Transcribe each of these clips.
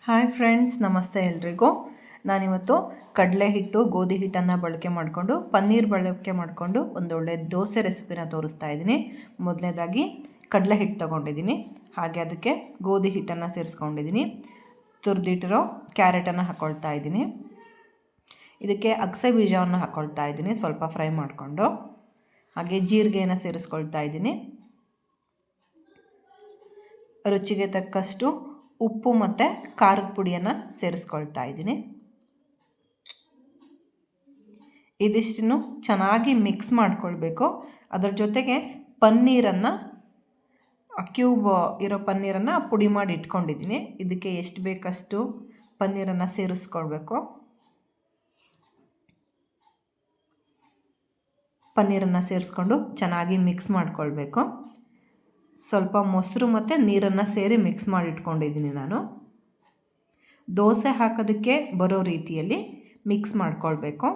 Hi friends, ನಮಸ್ತೆ ಎಲ್ರಿಗೂ. ನಾನಿವತ್ತು ಕಡಲೆ ಹಿಟ್ಟು ಗೋಧಿ ಹಿಟ್ಟನ್ನು ಬಳಕೆ ಮಾಡಿಕೊಂಡು ಪನ್ನೀರ್ ಬಳಕೆ ಮಾಡಿಕೊಂಡು ಒಂದೊಳ್ಳೆ ದೋಸೆ ರೆಸಿಪಿನ ತೋರಿಸ್ತಾ ಇದ್ದೀನಿ. ಮೊದಲನೇದಾಗಿ ಕಡಲೆ ಹಿಟ್ಟು ತೊಗೊಂಡಿದ್ದೀನಿ, ಹಾಗೆ ಅದಕ್ಕೆ ಗೋಧಿ ಹಿಟ್ಟನ್ನು ಸೇರಿಸ್ಕೊಂಡಿದ್ದೀನಿ. ತುರಿದಿಟ್ಟಿರೋ ಕ್ಯಾರೆಟನ್ನು ಹಾಕ್ಕೊಳ್ತಾ ಇದ್ದೀನಿ. ಇದಕ್ಕೆ ಅಗಸೆ ಬೀಜವನ್ನು ಹಾಕ್ಕೊಳ್ತಾ ಇದ್ದೀನಿ, ಸ್ವಲ್ಪ ಫ್ರೈ ಮಾಡಿಕೊಂಡು. ಹಾಗೆ ಜೀರಿಗೆಯನ್ನು ಸೇರಿಸ್ಕೊಳ್ತಾ ಇದ್ದೀನಿ. ರುಚಿಗೆ ತಕ್ಕಷ್ಟು ಉಪ್ಪು ಮತ್ತು ಖಾರದ ಪುಡಿಯನ್ನು ಸೇರಿಸ್ಕೊಳ್ತಾ ಇದ್ದೀನಿ. ಇದಿಷ್ಟನ್ನು ಚೆನ್ನಾಗಿ ಮಿಕ್ಸ್ ಮಾಡಿಕೊಳ್ಬೇಕು. ಅದರ ಜೊತೆಗೆ ಪನ್ನೀರನ್ನು, ಕ್ಯೂಬ್ ಇರೋ ಪನ್ನೀರನ್ನು ಪುಡಿ ಮಾಡಿ ಇಟ್ಕೊಂಡಿದ್ದೀನಿ. ಇದಕ್ಕೆ ಎಷ್ಟು ಬೇಕಷ್ಟು ಪನ್ನೀರನ್ನು ಸೇರಿಸ್ಕೊಳ್ಬೇಕು. ಪನ್ನೀರನ್ನು ಸೇರಿಸ್ಕೊಂಡು ಚೆನ್ನಾಗಿ ಮಿಕ್ಸ್ ಮಾಡಿಕೊಳ್ಬೇಕು. ಸ್ವಲ್ಪ ಮೊಸರು ಮತ್ತು ನೀರನ್ನು ಸೇರಿ ಮಿಕ್ಸ್ ಮಾಡಿ ಇಟ್ಕೊಂಡಿದ್ದೀನಿ ನಾನು. ದೋಸೆ ಹಾಕೋದಕ್ಕೆ ಬರೋ ರೀತಿಯಲ್ಲಿ ಮಿಕ್ಸ್ ಮಾಡಿಕೊಳ್ಬೇಕು.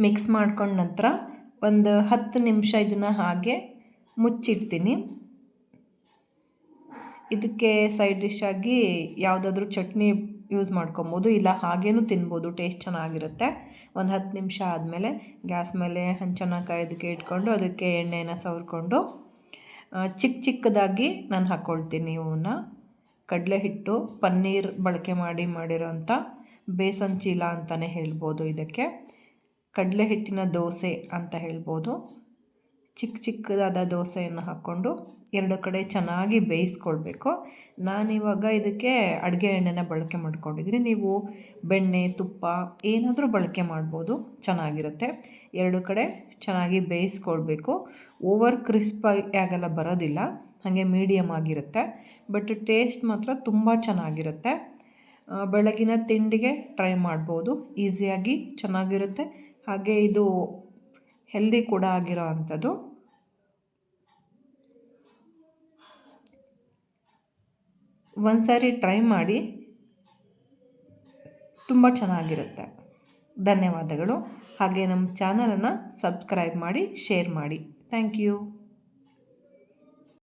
ಮಿಕ್ಸ್ ಮಾಡ್ಕೊಂಡ ನಂತರ ಒಂದು 10 ನಿಮಿಷ ಇದನ್ನು ಹಾಗೆ ಮುಚ್ಚಿಡ್ತೀನಿ. ಇದಕ್ಕೆ ಸೈಡ್ ಡಿಶ್ ಆಗಿ ಯಾವುದಾದ್ರೂ ಚಟ್ನಿ ಯೂಸ್ ಮಾಡ್ಕೊಬೋದು, ಇಲ್ಲ ಹಾಗೇನೂ ತಿನ್ಬೋದು, ಟೇಸ್ಟ್ ಚೆನ್ನಾಗಿರುತ್ತೆ. ಒಂದು 10 ನಿಮಿಷ ಆದಮೇಲೆ ಗ್ಯಾಸ್ ಮೇಲೆ ಹಂಚನ್ನು ಕಾಯೋದಕ್ಕೆ ಇಟ್ಕೊಂಡು ಅದಕ್ಕೆ ಎಣ್ಣೆನ ಸವರ್ಕೊಂಡು ಚಿಕ್ಕದಾಗಿ ನಾನು ಹಾಕ್ಕೊಳ್ತೀನಿ. ಇವನ್ನ ಕಡಲೆ ಹಿಟ್ಟು ಪನ್ನೀರ್ ಬಳಕೆ ಮಾಡಿರೋಂಥ ಬೇಸನ್ ಚೀಲ ಅಂತಲೇ ಹೇಳ್ಬೋದು. ಇದಕ್ಕೆ ಕಡಲೆ ಹಿಟ್ಟಿನ ದೋಸೆ ಅಂತ ಹೇಳ್ಬೋದು. ಚಿಕ್ಕದಾದ ದೋಸೆಯನ್ನು ಹಾಕ್ಕೊಂಡು ಎರಡು ಕಡೆ ಚೆನ್ನಾಗಿ ಬೇಯಿಸ್ಕೊಳ್ಬೇಕು. ನಾನಿವಾಗ ಇದಕ್ಕೆ ಅಡುಗೆ ಎಣ್ಣೆನ ಬಳಕೆ ಮಾಡ್ಕೊಂಡಿದ್ದೀನಿ. ನೀವು ಬೆಣ್ಣೆ, ತುಪ್ಪ ಏನಾದರೂ ಬಳಕೆ ಮಾಡ್ಬೋದು, ಚೆನ್ನಾಗಿರುತ್ತೆ. ಎರಡು ಕಡೆ ಚೆನ್ನಾಗಿ ಬೇಯಿಸ್ಕೊಳ್ಬೇಕು. ಓವರ್ ಕ್ರಿಸ್ಪಾಗಿ ಆಗೆಲ್ಲ ಬರೋದಿಲ್ಲ, ಹಾಗೆ ಮೀಡಿಯಮ್ ಆಗಿರುತ್ತೆ. ಬಟ್ ಟೇಸ್ಟ್ ಮಾತ್ರ ತುಂಬ ಚೆನ್ನಾಗಿರುತ್ತೆ. ಬೆಳಗಿನ ತಿಂಡಿಗೆ ಟ್ರೈ ಮಾಡ್ಬೋದು, ಈಸಿಯಾಗಿ ಚೆನ್ನಾಗಿರುತ್ತೆ. ಹಾಗೆ ಇದು ಹೆಲ್ದಿ ಕೂಡ ಆಗಿರೋ ಅಂಥದ್ದು. ಒಂದ್ಸಾರಿ ಟ್ರೈ ಮಾಡಿ, ತುಂಬ ಚೆನ್ನಾಗಿರುತ್ತೆ. ಧನ್ಯವಾದಗಳು. ಹಾಗೆ ನಮ್ಮ ಚಾನಲನ್ನು ಸಬ್ಸ್ಕ್ರೈಬ್ ಮಾಡಿ, ಶೇರ್ ಮಾಡಿ. Thank you.